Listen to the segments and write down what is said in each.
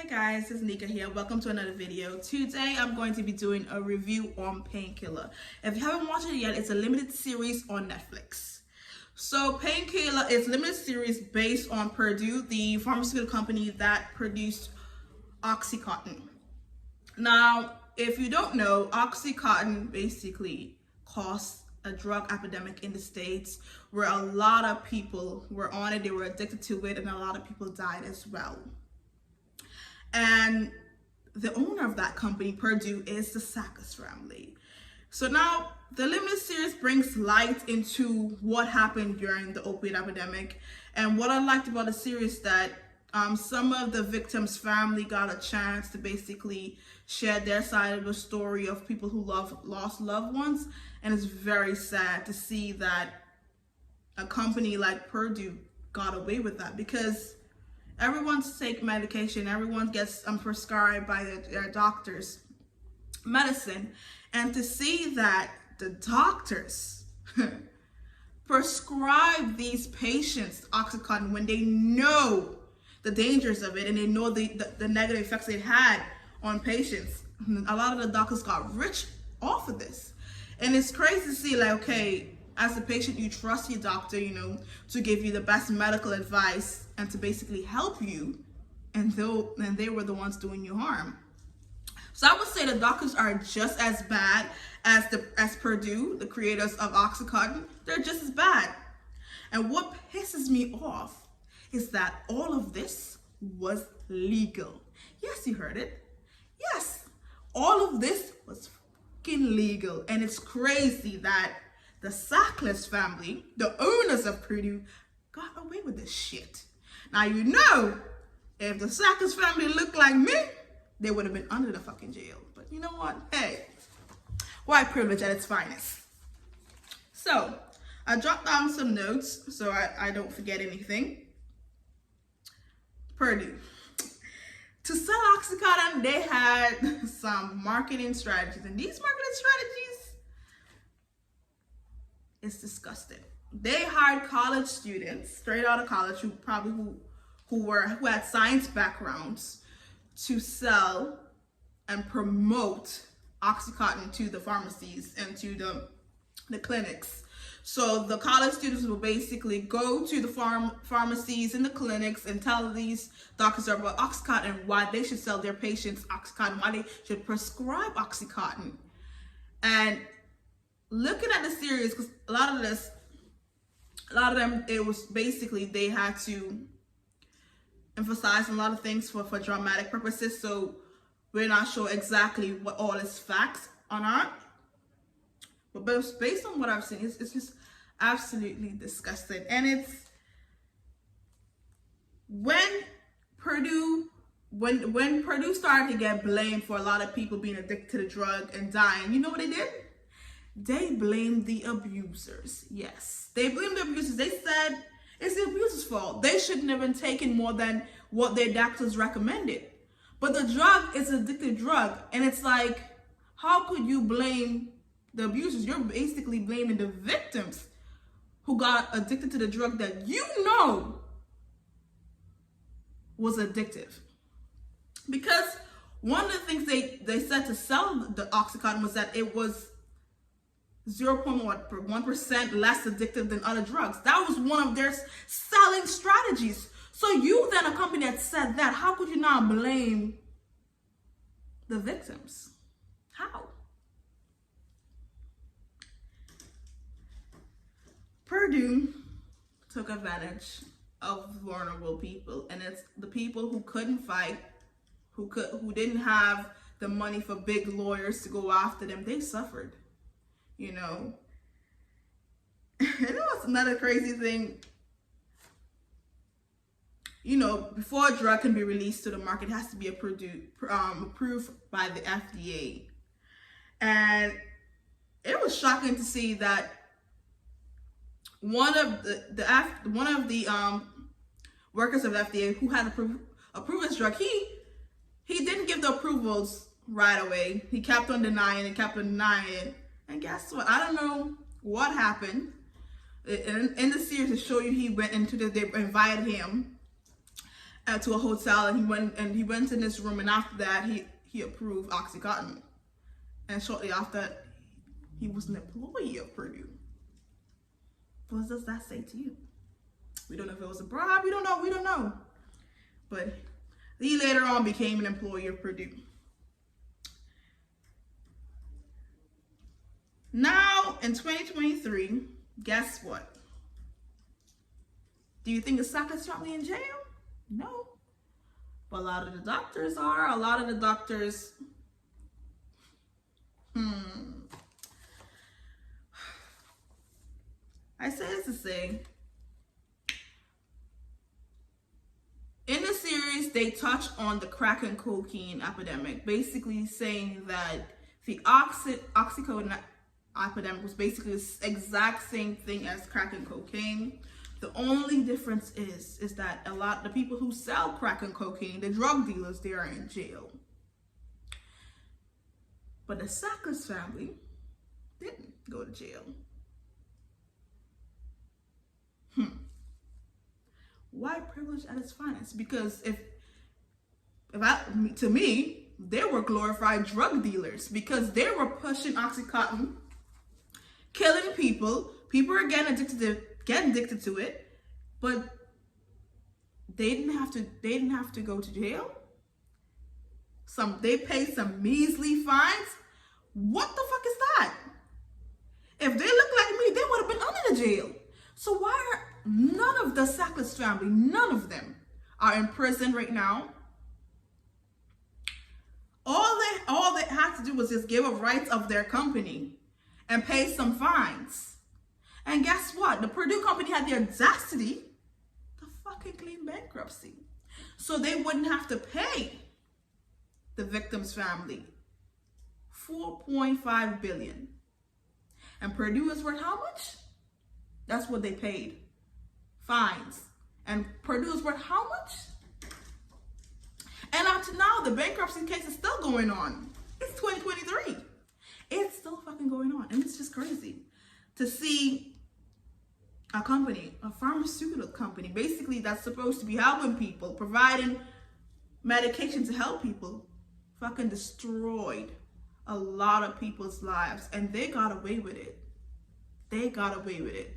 Hey guys, it's Nika here. Welcome to another video. Today I'm going to be doing a review on Painkiller. If you haven't watched it yet, it's a limited series on Netflix. So Painkiller is a limited series based on Purdue, the pharmaceutical company that produced OxyContin. Now, if you don't know, OxyContin basically caused a drug epidemic in the States where a lot of people were on it, they were addicted to it, and a lot of people died as well. And the owner of that company, Purdue, is the Sakis family. So now the limited series brings light into what happened during the opiate epidemic. And what I liked about the series that some of the victims' family got a chance to basically share their side of the story of people who lost loved ones. And it's very sad to see that a company like Purdue got away with that, because everyone takes medication, everyone gets prescribed by their doctors medicine, and to see that the doctors prescribe these patients OxyContin when they know the dangers of it and they know the negative effects it had on patients. A lot of the doctors got rich off of this. And it's crazy to see, like, okay, as a patient, you trust your doctor, to give you the best medical advice and to basically help you, and they were the ones doing you harm. So I would say the doctors are just as bad as Purdue, the creators of OxyContin. They're just as bad. And what pisses me off is that all of this was legal. Yes, you heard it. Yes, all of this was fucking legal. And it's crazy that the Sakis family, the owners of Purdue, got away with this shit. Now, if the Sakis family looked like me, they would have been under the fucking jail. But you know what? Hey, white privilege at its finest. So, I jot down some notes so I don't forget anything. Purdue. To sell OxyContin, they had some marketing strategies. And these marketing strategies, it's disgusting. They hired college students straight out of college who had science backgrounds to sell and promote OxyContin to the pharmacies and to the clinics. So the college students will basically go to the pharmacies and the clinics and tell these doctors about OxyContin, why they should sell their patients OxyContin, why they should prescribe OxyContin. And looking at the series, because a lot of them, it was basically they had to emphasize a lot of things for dramatic purposes. So we're not sure exactly what all is facts or not. But based on what I've seen, it's just absolutely disgusting. And it's when Purdue started to get blamed for a lot of people being addicted to the drug and dying, you know what they did? They blamed the abusers. Yes, they blamed the abusers. They said it's the abusers' fault. They shouldn't have been taking more than what their doctors recommended. But the drug is an addictive drug. And it's like, how could you blame the abusers? You're basically blaming the victims who got addicted to the drug that was addictive. Because one of the things they said to sell the OxyContin was that it was 0.1% less addictive than other drugs. That was one of their selling strategies. So you then, a company that said that, how could you not blame the victims? How? Purdue took advantage of vulnerable people, and it's the people who couldn't fight, who didn't have the money for big lawyers to go after them. They suffered. And it was another crazy thing. Before a drug can be released to the market, it has to be approved by the FDA. And it was shocking to see that one of the workers of the FDA who had approved this drug, he didn't give the approvals right away. He kept on denying it. And guess what? I don't know what happened. In the series, to show you, he went into they invited him, to a hotel, and he went in this room, and after that he approved OxyContin, and shortly after he was an employee of Purdue. What does that say to you? We don't know if it was a bribe. We don't know. But he later on became an employee of Purdue. Now, in 2023, guess what? Do you think the Sackler's family in jail? No. But a lot of the doctors are. A lot of the doctors... I say this to say, in the series, they touch on the crack and cocaine epidemic, basically saying that the OxyContin epidemic was basically the exact same thing as crack and cocaine. The only difference is that a lot of the people who sell crack and cocaine, the drug dealers, they are in jail. But the Sackler's family didn't go to jail. White privilege at its finest. Because to me, they were glorified drug dealers, because they were pushing OxyContin, killing people. People are getting addicted to it, but they didn't have to go to jail. They paid some measly fines. What the fuck is that? If they look like me, they would have been under the jail. So why are none of the Sackler's family, none of them, are in prison right now? All they had to do was just give up rights of their company and pay some fines. And guess what? The Purdue company had the audacity to fucking claim bankruptcy, so they wouldn't have to pay the victim's family $4.5 billion. And Purdue is worth how much? That's what they paid. Fines. And Purdue is worth how much? And up to now, the bankruptcy case is still going on. It's 2023. It's still fucking going on. And it's just crazy to see a company, a pharmaceutical company, basically that's supposed to be helping people, providing medication to help people, fucking destroyed a lot of people's lives. And they got away with it. They got away with it.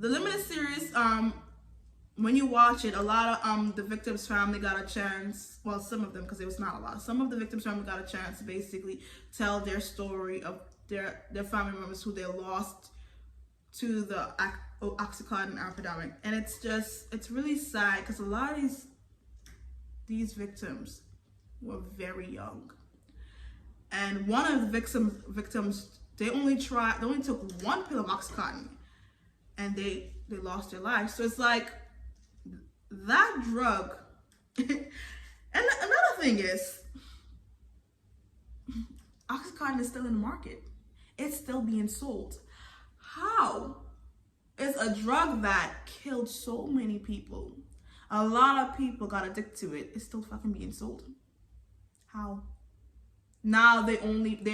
The limited series, when you watch it, a lot of the victims' family got a chance. Well, some of them, because it was not a lot. Some of the victims' family got a chance to basically tell their story of their family members who they lost to the OxyContin epidemic. And it's really sad, because a lot of these victims were very young. And one of the victims, they only took one pill of OxyContin, and they lost their lives. So it's like that drug. And another thing is, OxyContin is still in the market. It's still being sold. How is a drug that killed so many people, a lot of people got addicted to it, is still fucking being sold? How? Now they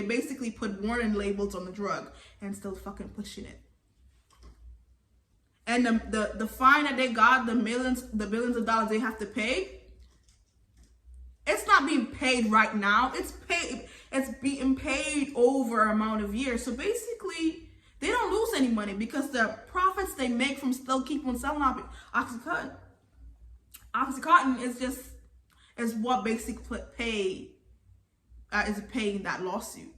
basically put warning labels on the drug and still fucking pushing it. And the fine that they got, the billions of dollars they have to pay, it's not being paid right now. It's being paid over an amount of years. So basically, they don't lose any money, because the profits they make from still keep on selling OxyContin. OxyContin is what basically is paying that lawsuit.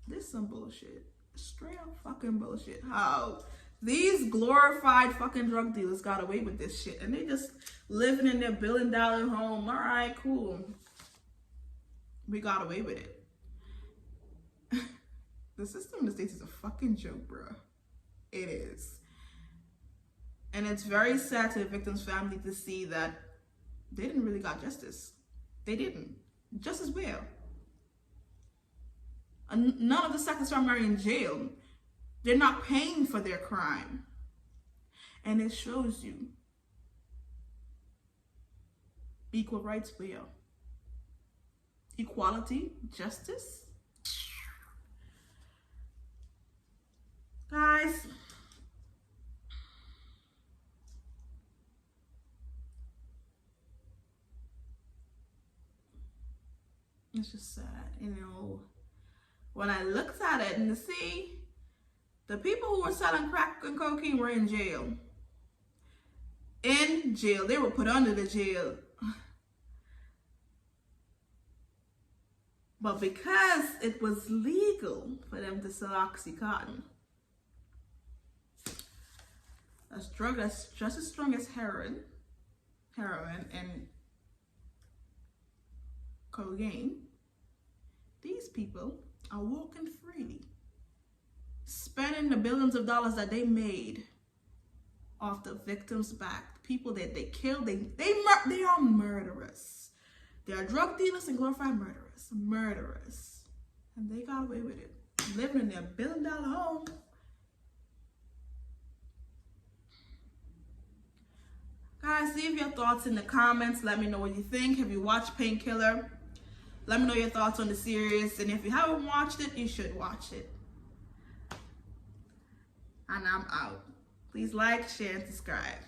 This is some bullshit. Straight up fucking bullshit. How these glorified fucking drug dealers got away with this shit, and they just living in their $1 billion home. All right, cool. We got away with it. The system in the States is a fucking joke, bro. It is. And it's very sad to the victim's family to see that they didn't really got justice. They didn't. Justice where? None of the Sackler's family are in jail. They're not paying for their crime. And it shows you equal rights where? Equality? Justice? Guys, it's just sad, you know. When I looked at it and to see the people who were selling crack and cocaine were in jail. In jail. They were put under the jail. But because it was legal for them to sell OxyContin, a drug that's just as strong as heroin and cocaine, these people are walking freely, spending the billions of dollars that they made off the victims' back. The people that they killed, they are murderers. They are drug dealers and glorified murderers. And they got away with it, living in their billion-dollar home. Guys, leave your thoughts in the comments. Let me know what you think. Have you watched Painkiller? Let me know your thoughts on the series. And if you haven't watched it, you should watch it. And I'm out. Please like, share, and subscribe.